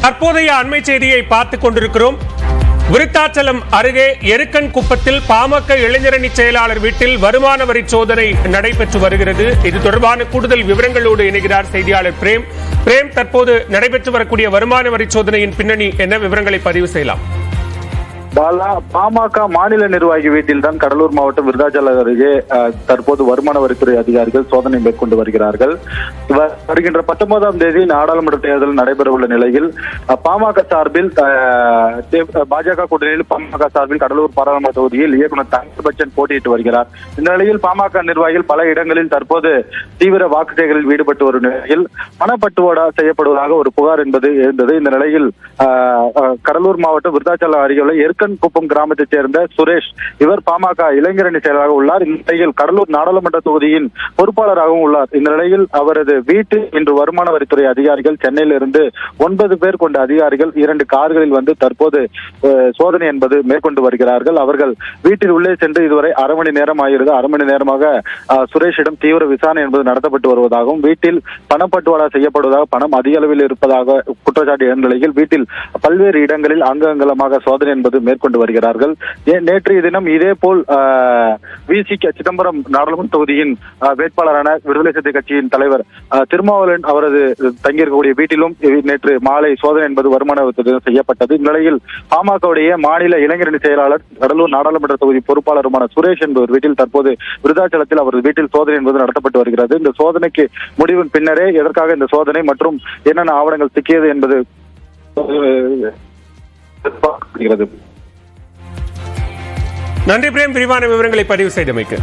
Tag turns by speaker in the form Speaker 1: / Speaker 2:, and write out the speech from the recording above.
Speaker 1: தற்போதைய அண்மை செய்தியை பார்த்துக் கொண்டிருக்கிறோம். விருத்தாச்சலம் அருகே எருக்கன் குப்பத்தில் பாமக இளைஞரணி செயலாளர் வீட்டில் வருமான வரி சோதனை நடைபெற்று வருகிறது. இது தொடர்பான கூடுதல் விவரங்களோடு இணைகிறார் செய்தியாளர் பிரேம். தற்போது நடைபெற்று வரக்கூடிய வருமான வரி சோதனையின் பின்னணி என்ன, விவரங்களை பதிவு செய்யலாம்.
Speaker 2: பாமக மாநில நிர்வாகி வீட்டில் தான் கடலூர் மாவட்டம் விருத்தாச்சலம் அருகே தற்போது வருமான வரித்துறை அதிகாரிகள் சோதனை மேற்கொண்டு வருகிறார்கள். வருகின்ற 19ஆம் தேதி நாடாளுமன்ற தேர்தல் நடைபெறவுள்ள நிலையில் பாமக சார்பில் பாஜக கூட்டணியில் பாமக சார்பில் கடலூர் பாராளுமன்ற தொகுதியில் இயக்குநர் தங்கர் பச்சன் போட்டியிட்டு வருகிறார். இந்த நிலையில் பாமக நிர்வாகிகள் பல இடங்களில் தற்போது தீவிர வாக்கு சேகரில் ஈடுபட்டு வரும் நிலையில் பணப்பட்டுவாடா செய்யப்படுவதாக ஒரு புகார் என்பது எழுந்தது. இந்த நிலையில் கடலூர் மாவட்டம் விருத்தாச்சலம் அருகே உள்ள எருக்கன் குப்பம் கிராமத்தைச் சேர்ந்த சுரேஷ், இவர் பாமக இளைஞரணி செயலராக உள்ளார். இந்த நிலையில் கடலூர் நாடாளுமன்ற தொகுதியின் பொறுப்பாளராகவும் உள்ளார். இந்த நிலையில் அவரது வீட்டில் இன்று வருமான வரித்துறை அதிகாரிகள் சென்னையில் இருந்து 9 பேர் கொண்ட அதிகாரிகள் 2 கார்களில் வந்து தற்போது சோதனை என்பது மேற்கொண்டு வருகிறார்கள். அவர்கள் வீட்டில் உள்ளே சென்று இதுவரை அரை மணி நேரம் ஆகிறது. அரை மணி நேரமாக சுரேஷிடம் தீவிர விசாரணை என்பது நடத்தப்பட்டு வருவதாகவும், வீட்டில் பணப்பட்டுவாடா செய்யப்படுவதாக, பணம் அதிக அளவில் இருப்பதாக குற்றச்சாட்டு எழுந்த நிலையில் வீட்டில் பல்வேறு இடங்களில் அங்கங்கலமாக சோதனை என்பது மேற்கொண்டு வருகிறார்கள். நேற்றைய தினம் இதேபோல் விசிக சிதம்பரம் நாடாளுமன்ற தொகுதியின் வேட்பாளரான விடுதலை சிறுத்தை கட்சியின் தலைவர் திருமாவளவன் அவரது தங்கியிருக்கக்கூடிய வீட்டிலும் நேற்று மாலை சோதனை என்பது வருமான வரித்துறை செய்யப்பட்டது. இந்நிலையில் பாமகவுடைய மாநில இளைஞரணி செயலாளர் கடலூர் நாடாளுமன்ற தொகுதி பொறுப்பாளருமான சுரேஷ் என்பவர் வீட்டில் தற்போது விருத்தாச்சலத்தில் அவரது வீட்டில் சோதனை என்பது நடத்தப்பட்டு வருகிறது. இந்த சோதனைக்கு முடிவின் பின்னரே எதற்காக இந்த சோதனை மற்றும் என்னென்ன ஆவணங்கள் சிக்கியது என்பது
Speaker 1: நன்றி பிரேம், விரிவான விவரங்களை பதிவு செய்தமைக்கு.